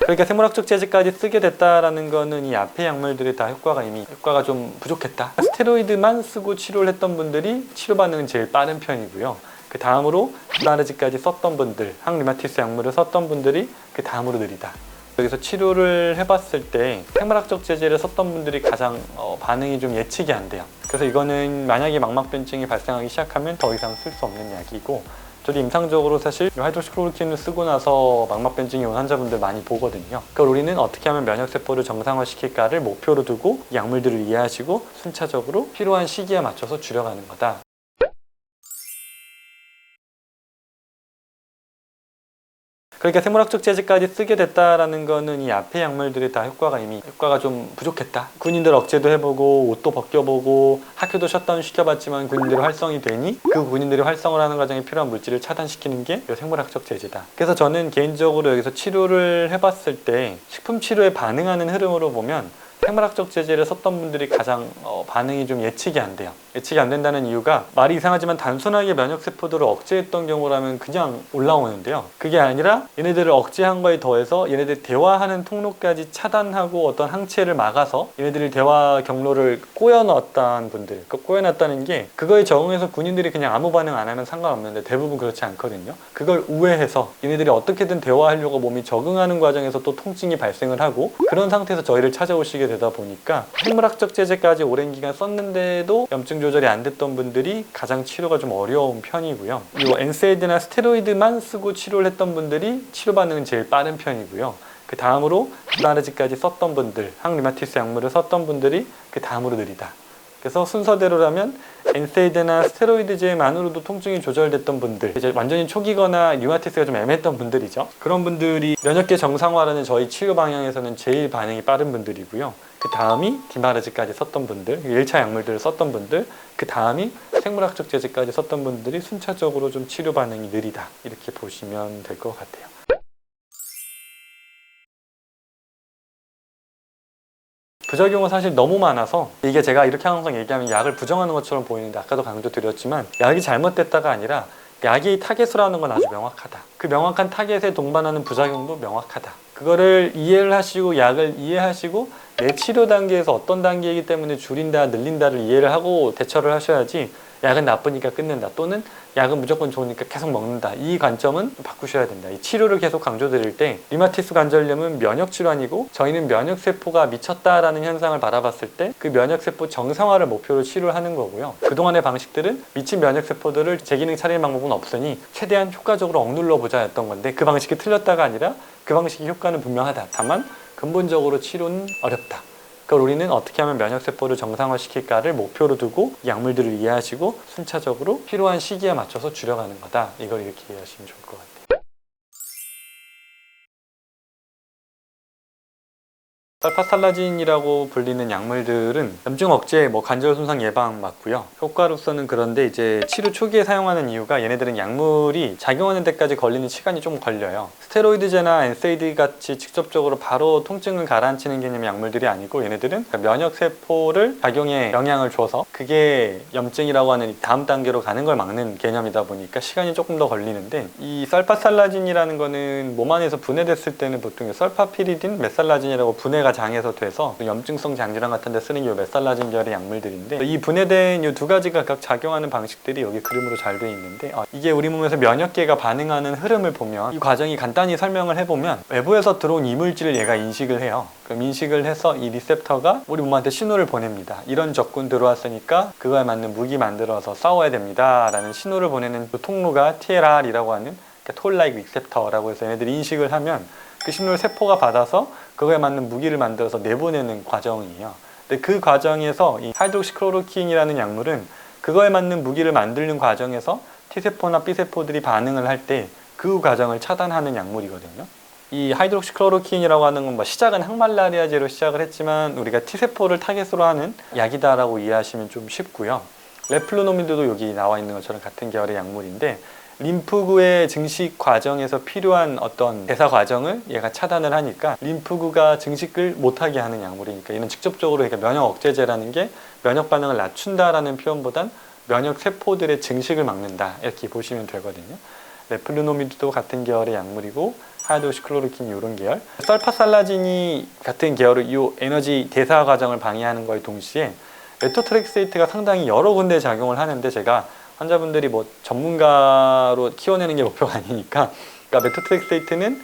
그러니까 생물학적 제재까지 쓰게 됐다라는 거는 이 앞의 약물들이 다 효과가 좀 부족했다. 스테로이드만 쓰고 치료를 했던 분들이 치료 반응은 제일 빠른 편이고요. 그 다음으로 디마르지까지 썼던 분들, 항류마티스 약물을 썼던 분들이 그 다음으로 느리다. 여기서 치료를 해봤을 때 생물학적 제재를 썼던 분들이 가장 반응이 좀 예측이 안 돼요. 그래서 이거는 만약에 망막변증이 발생하기 시작하면 더 이상 쓸 수 없는 약이고, 저도 임상적으로 사실 하이드록시클로로퀸을 쓰고 나서 망막변증이 온 환자분들 많이 보거든요. 그러니까 우리는 어떻게 하면 면역세포를 정상화시킬까를 목표로 두고 약물들을 이해하시고 순차적으로 필요한 시기에 맞춰서 줄여가는 거다. 그러니까 생물학적 제재까지 쓰게 됐다라는 거는 이 앞의 약물들이 다 효과가 좀 부족했다. 군인들 억제도 해보고 옷도 벗겨보고 학교도 셧다운 시켜봤지만 군인들이 활성이 되니 그 군인들이 활성을 하는 과정에 필요한 물질을 차단시키는 게 생물학적 제재다. 그래서 저는 개인적으로 여기서 치료를 해봤을 때 식품 치료에 반응하는 흐름으로 보면 생물학적 제재를 썼던 분들이 가장 반응이 좀 예측이 안 돼요. 예측이 안 된다는 이유가 말이 이상하지만 단순하게 면역세포들을 억제했던 경우라면 그냥 올라오는데요. 그게 아니라 얘네들을 억제한 거에 더해서 얘네들 대화하는 통로까지 차단하고 어떤 항체를 막아서 얘네들이 대화 경로를 꼬여넣었다는 분들, 꼬여놨다는 게 그거에 적응해서 군인들이 그냥 아무 반응 안 하면 상관없는데 대부분 그렇지 않거든요. 그걸 우회해서 얘네들이 어떻게든 대화하려고 몸이 적응하는 과정에서 또 통증이 발생을 하고 그런 상태에서 저희를 찾아오시게 되다 보니까 생물학적 제재까지 오랜 기간 썼는데도 염증 조절이 안 됐던 분들이 가장 치료가 좀 어려운 편이고요. 이 엔세이드나 스테로이드만 쓰고 치료를 했던 분들이 치료 반응은 제일 빠른 편이고요. 그 다음으로 디마르지까지 썼던 분들, 항류마티스 약물을 썼던 분들이 그 다음으로 느리다. 그래서 순서대로라면 엔세이드나 스테로이드제만으로도 통증이 조절됐던 분들, 이제 완전히 초기거나 류마티스가 좀 애매했던 분들이죠. 그런 분들이 면역계 정상화라는 저희 치료 방향에서는 제일 반응이 빠른 분들이고요. 그 다음이 디마르지까지 썼던 분들, 1차 약물들을 썼던 분들, 그 다음이 생물학적 제재까지 썼던 분들이 순차적으로 좀 치료 반응이 느리다. 이렇게 보시면 될 것 같아요. 부작용은 사실 너무 많아서 이게 제가 이렇게 항상 얘기하면 약을 부정하는 것처럼 보이는데 아까도 강조드렸지만 약이 잘못됐다가 아니라 약이 타겟으로 하는 건 아주 명확하다. 그 명확한 타겟에 동반하는 부작용도 명확하다. 그거를 이해를 하시고 약을 이해하시고 내 치료 단계에서 어떤 단계이기 때문에 줄인다, 늘린다를 이해를 하고 대처를 하셔야지 약은 나쁘니까 끊는다 또는 약은 무조건 좋으니까 계속 먹는다. 이 관점은 바꾸셔야 된다. 이 치료를 계속 강조드릴 때 류마티스 관절염은 면역질환이고 저희는 면역세포가 미쳤다라는 현상을 바라봤을 때 그 면역세포 정상화를 목표로 치료를 하는 거고요. 그동안의 방식들은 미친 면역세포들을 재기능 차리는 방법은 없으니 최대한 효과적으로 억눌러 보자 였던 건데 그 방식이 틀렸다가 아니라 그 방식의 효과는 분명하다. 다만 근본적으로 치료는 어렵다. 그걸 우리는 어떻게 하면 면역세포를 정상화시킬까를 목표로 두고 약물들을 이해하시고 순차적으로 필요한 시기에 맞춰서 줄여가는 거다. 이걸 이렇게 이해하시면 좋을 것 같아요. 살파살라진이라고 불리는 약물들은 염증 억제, 관절 손상 예방 맞고요. 효과로서는 그런데 이제 치료 초기에 사용하는 이유가 얘네들은 약물이 작용하는 데까지 걸리는 시간이 좀 걸려요. 스테로이드제나 엔세이드 같이 직접적으로 바로 통증을 가라앉히는 개념의 약물들이 아니고 얘네들은 면역세포를 작용에 영향을 줘서 그게 염증이라고 하는 다음 단계로 가는 걸 막는 개념이다 보니까 시간이 조금 더 걸리는데 이 살파살라진이라는 거는 몸 안에서 분해됐을 때는 보통 설파피리딘, 메살라진이라고 분해가 장에서 돼서 염증성 장질환 같은 데 쓰는 이 메살라진 계열의 약물들인데 이 분해된 이 두 가지가 각 작용하는 방식들이 여기 그림으로 잘 되어 있는데 이게 우리 몸에서 면역계가 반응하는 흐름을 보면 이 과정이 간단히 설명을 해보면 외부에서 들어온 이물질을 얘가 인식을 해요. 그럼 인식을 해서 이 리셉터가 우리 몸한테 신호를 보냅니다. 이런 적군 들어왔으니까 그거에 맞는 무기 만들어서 싸워야 됩니다 라는 신호를 보내는 그 통로가 TLR이라고 하는 톨-like 리셉터라고 해서 얘네들이 인식을 하면 그 신호를 세포가 받아서 그거에 맞는 무기를 만들어서 내보내는 과정이에요. 근데 그 과정에서 이 하이드록시클로로퀸이라는 약물은 그거에 맞는 무기를 만드는 과정에서 T세포나 B세포들이 반응을 할 때 그 과정을 차단하는 약물이거든요. 이 하이드록시클로로퀸이라고 하는 건 시작은 항말라리아제로 시작을 했지만 우리가 T세포를 타겟으로 하는 약이다라고 이해하시면 좀 쉽고요. 레플루노미드도 여기 나와 있는 것처럼 같은 계열의 약물인데 림프구의 증식 과정에서 필요한 어떤 대사 과정을 얘가 차단을 하니까 림프구가 증식을 못하게 하는 약물이니까 얘는 직접적으로 면역 억제제라는 게 면역 반응을 낮춘다라는 표현보단 면역 세포들의 증식을 막는다 이렇게 보시면 되거든요. 레플루노미드도 같은 계열의 약물이고 하이드록시클로로킨 이런 계열, 설파살라진이 같은 계열의 이 에너지 대사 과정을 방해하는 거에 동시에 메토트렉세이트가 상당히 여러 군데 작용을 하는데, 제가 환자분들이 뭐 전문가로 키워내는 게 목표가 아니니까, 그러니까 메토트렉세이트는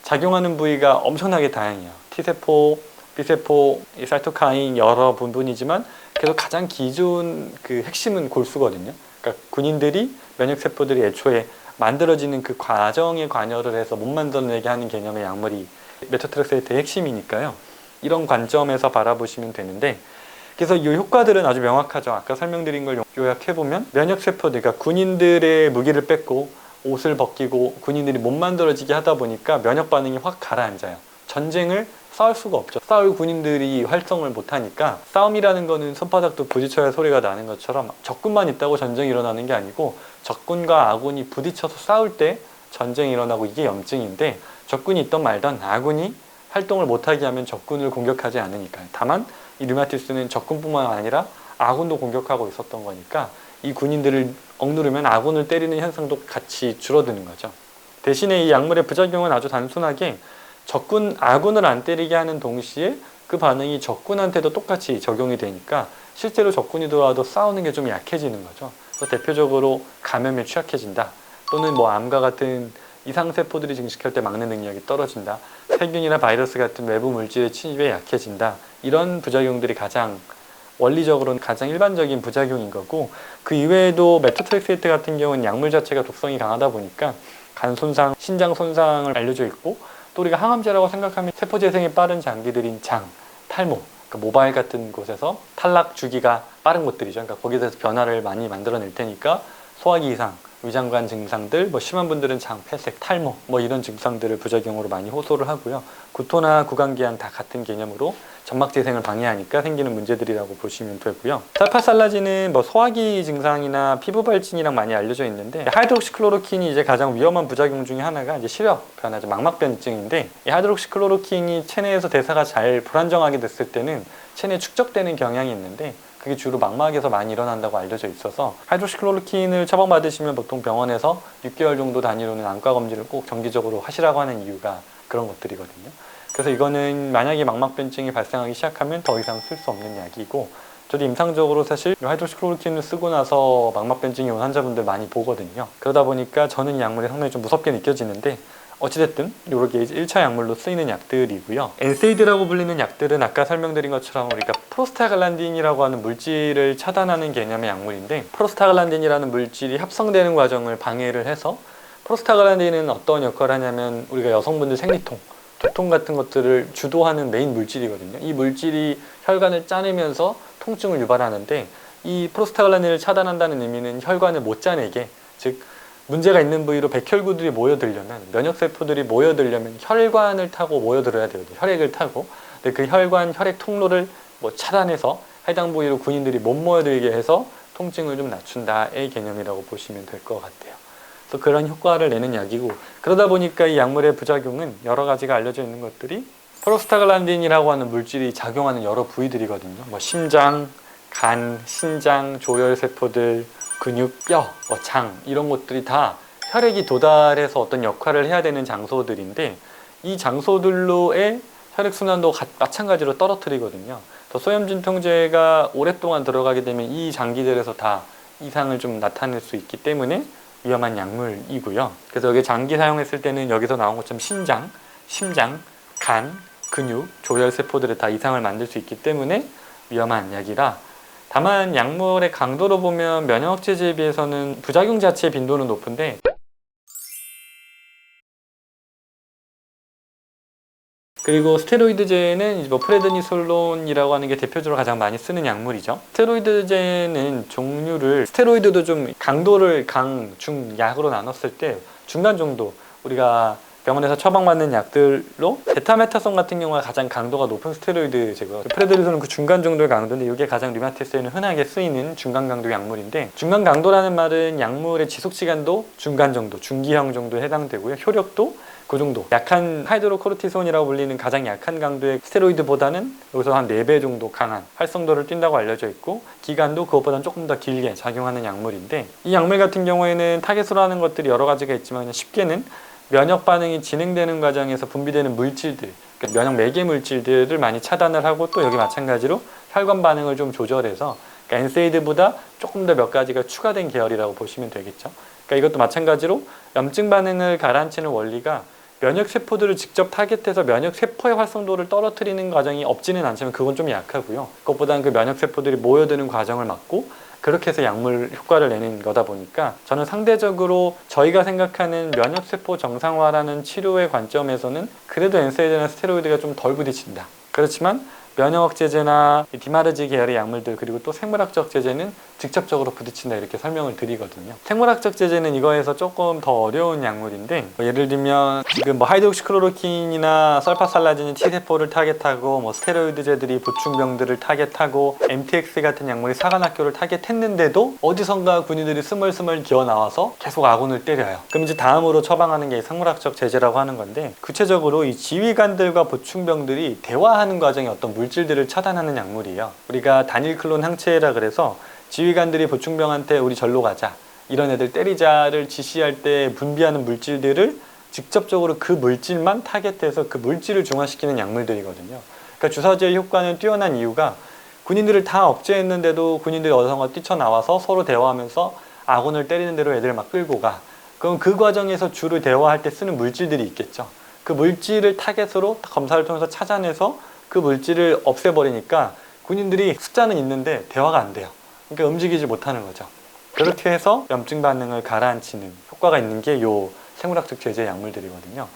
작용하는 부위가 엄청나게 다양해요. T세포, B세포, 사이토카인 여러 부분이지만 그래도 가장 기존 그 핵심은 골수거든요. 그러니까 군인들이 면역세포들이 애초에 만들어지는 그 과정에 관여를 해서 못 만들어내게 하는 개념의 약물이 메토트렉세이트의 핵심이니까요. 이런 관점에서 바라보시면 되는데, 그래서 이 효과들은 아주 명확하죠. 아까 설명드린 걸 요약해보면 면역세포들, 그러니까 군인들의 무기를 뺏고 옷을 벗기고 군인들이 못 만들어지게 하다 보니까 면역 반응이 확 가라앉아요. 전쟁을 싸울 수가 없죠. 싸울 군인들이 활동을 못하니까, 싸움이라는 거는 손바닥도 부딪혀야 소리가 나는 것처럼 적군만 있다고 전쟁이 일어나는 게 아니고, 적군과 아군이 부딪혀서 싸울 때 전쟁이 일어나고, 이게 염증인데, 적군이 있던 말던 아군이 활동을 못하게 하면 적군을 공격하지 않으니까요. 다만 이 류마티스는 적군뿐만 아니라 아군도 공격하고 있었던 거니까 이 군인들을 억누르면 아군을 때리는 현상도 같이 줄어드는 거죠. 대신에 이 약물의 부작용은 아주 단순하게 아군을 안 때리게 하는 동시에 그 반응이 적군한테도 똑같이 적용이 되니까 실제로 적군이 들어와도 싸우는 게 좀 약해지는 거죠. 그래서 대표적으로 감염에 취약해진다, 또는 뭐 암과 같은 이상세포들이 증식할 때 막는 능력이 떨어진다, 세균이나 바이러스 같은 외부 물질의 침입에 약해진다, 이런 부작용들이 원리적으로는 가장 일반적인 부작용인 거고, 그 이외에도 메토트렉세이트 같은 경우는 약물 자체가 독성이 강하다 보니까 간 손상, 신장 손상을 알려져 있고, 또 우리가 항암제라고 생각하면 세포 재생이 빠른 장기들인 장, 탈모, 그러니까 모발 같은 곳에서 탈락 주기가 빠른 곳들이죠. 그러니까 거기서 변화를 많이 만들어낼 테니까 소화기 이상, 위장관 증상들, 뭐 심한 분들은 장, 폐색, 탈모, 뭐 이런 증상들을 부작용으로 많이 호소를 하고요. 구토나 구강기양 다 같은 개념으로 점막 재생을 방해하니까 생기는 문제들이라고 보시면 되고요. 설파살라진은 뭐 소화기 증상이나 피부 발진이랑 많이 알려져 있는데, 하이드록시클로로킨이 이제 가장 위험한 부작용 중에 하나가 이제 시력 변화죠. 망막변증인데, 이 하이드록시클로로킨이 체내에서 대사가 잘 불안정하게 됐을 때는 체내에 축적되는 경향이 있는데, 그게 주로 망막에서 많이 일어난다고 알려져 있어서 하이드록시클로로킨을 처방받으시면 보통 병원에서 6개월 정도 단위로는 안과 검진을 꼭 정기적으로 하시라고 하는 이유가 그런 것들이거든요. 그래서 이거는 만약에 망막변증이 발생하기 시작하면 더 이상 쓸 수 없는 약이고, 저도 임상적으로 사실 하이드록시클로로킨을 쓰고 나서 망막변증이 온 환자분들 많이 보거든요. 그러다 보니까 저는 이 약물이 상당히 좀 무섭게 느껴지는데, 어찌됐든 이렇게 1차 약물로 쓰이는 약들이고요. 엔세이드라고 불리는 약들은 아까 설명드린 것처럼 우리가 프로스타글란딘이라고 하는 물질을 차단하는 개념의 약물인데, 프로스타글란딘이라는 물질이 합성되는 과정을 방해를 해서, 프로스타글란딘은 어떤 역할을 하냐면 우리가 여성분들 생리통, 두통 같은 것들을 주도하는 메인 물질이거든요. 이 물질이 혈관을 짜내면서 통증을 유발하는데, 이 프로스타글란딘을 차단한다는 의미는 혈관을 못 짜내게, 즉 문제가 있는 부위로 백혈구들이 모여들려면, 면역세포들이 모여들려면 혈관을 타고 모여들어야 되거든요. 혈액을 타고. 근데 그 혈액 통로를 뭐 차단해서 해당 부위로 군인들이 못 모여들게 해서 통증을 좀 낮춘다의 개념이라고 보시면 될 것 같아요. 그래서 그런 효과를 내는 약이고, 그러다 보니까 이 약물의 부작용은 여러 가지가 알려져 있는 것들이, 프로스타글란딘이라고 하는 물질이 작용하는 여러 부위들이거든요. 뭐 심장, 간, 신장, 조혈세포들, 근육, 뼈, 장, 이런 것들이 다 혈액이 도달해서 어떤 역할을 해야 되는 장소들인데, 이 장소들로의 혈액순환도 마찬가지로 떨어뜨리거든요. 소염진통제가 오랫동안 들어가게 되면 이 장기들에서 다 이상을 좀 나타낼 수 있기 때문에 위험한 약물이고요. 그래서 여기 장기 사용했을 때는 여기서 나온 것처럼 신장, 심장, 간, 근육, 조혈세포들에 다 이상을 만들 수 있기 때문에 위험한 약이라, 다만 약물의 강도로 보면 면역체제에 비해서는 부작용 자체의 빈도는 높은데, 그리고 스테로이드제는 뭐 프레드니솔론이라고 하는 게 대표적으로 가장 많이 쓰는 약물이죠. 스테로이드제는 종류를, 스테로이드도 좀 강도를 강, 중, 약으로 나눴을 때 중간 정도, 우리가 병원에서 처방받는 약들로 베타메타손 같은 경우가 가장 강도가 높은 스테로이드제고요. 프레드니솔은 그 중간 정도의 강도인데, 이게 가장 류마티스에는 흔하게 쓰이는 중간 강도의 약물인데, 중간 강도라는 말은 약물의 지속 시간도 중간 정도, 중기형 정도에 해당되고요. 효력도 그 정도, 약한 하이드로코르티손이라고 불리는 가장 약한 강도의 스테로이드보다는 여기서 한 4배 정도 강한 활성도를 띈다고 알려져 있고, 기간도 그것보다는 조금 더 길게 작용하는 약물인데, 이 약물 같은 경우에는 타겟으로 하는 것들이 여러 가지가 있지만 그냥 쉽게는 면역 반응이 진행되는 과정에서 분비되는 물질들, 그러니까 면역 매개 물질들을 많이 차단을 하고, 또 여기 마찬가지로 혈관 반응을 좀 조절해서, 그러니까 엔세이드보다 조금 더 몇 가지가 추가된 계열이라고 보시면 되겠죠. 그러니까 이것도 마찬가지로 염증 반응을 가라앉히는 원리가 면역 세포들을 직접 타겟해서 면역 세포의 활성도를 떨어뜨리는 과정이 없지는 않지만 그건 좀 약하고요. 그것보다는 그 면역 세포들이 모여드는 과정을 막고, 그렇게 해서 약물 효과를 내는 거다 보니까 저는 상대적으로 저희가 생각하는 면역세포 정상화라는 치료의 관점에서는 그래도 엔세이드나 스테로이드가 좀 덜 부딪힌다. 그렇지만 면역억제제나 디마르지 계열의 약물들, 그리고 또 생물학적 제제는 직접적으로 부딪힌다, 이렇게 설명을 드리거든요. 생물학적 제제는 이거에서 조금 더 어려운 약물인데, 예를 들면 지금 하이드록시클로로킨이나 설파살라진이 T세포를 타겟하고, 스테로이드제들이 보충병들을 타겟하고, MTX 같은 약물이 사관학교를 타겟했는데도 어디선가 군인들이 스멀스멀 기어 나와서 계속 아군을 때려요. 그럼 이제 다음으로 처방하는 게 생물학적 제제라고 하는 건데, 구체적으로 이 지휘관들과 보충병들이 대화하는 과정에 어떤 물질들을 차단하는 약물이에요. 우리가 단일 클론 항체라 그래서 지휘관들이 보충병한테 우리 절로 가자, 이런 애들 때리자를 지시할 때 분비하는 물질들을 직접적으로 그 물질만 타겟해서 그 물질을 중화시키는 약물들이거든요. 그러니까 주사제의 효과는 뛰어난 이유가 군인들을 다 억제했는데도 군인들이 어디선가 뛰쳐나와서 서로 대화하면서 아군을 때리는 대로 애들을 막 끌고 가. 그럼 그 과정에서 주로 대화할 때 쓰는 물질들이 있겠죠. 그 물질을 타겟으로 검사를 통해서 찾아내서 그 물질을 없애버리니까 군인들이 숫자는 있는데 대화가 안 돼요. 그러니까 움직이지 못하는 거죠. 그렇게 해서 염증 반응을 가라앉히는 효과가 있는 게 요 생물학적 제제 약물들이거든요.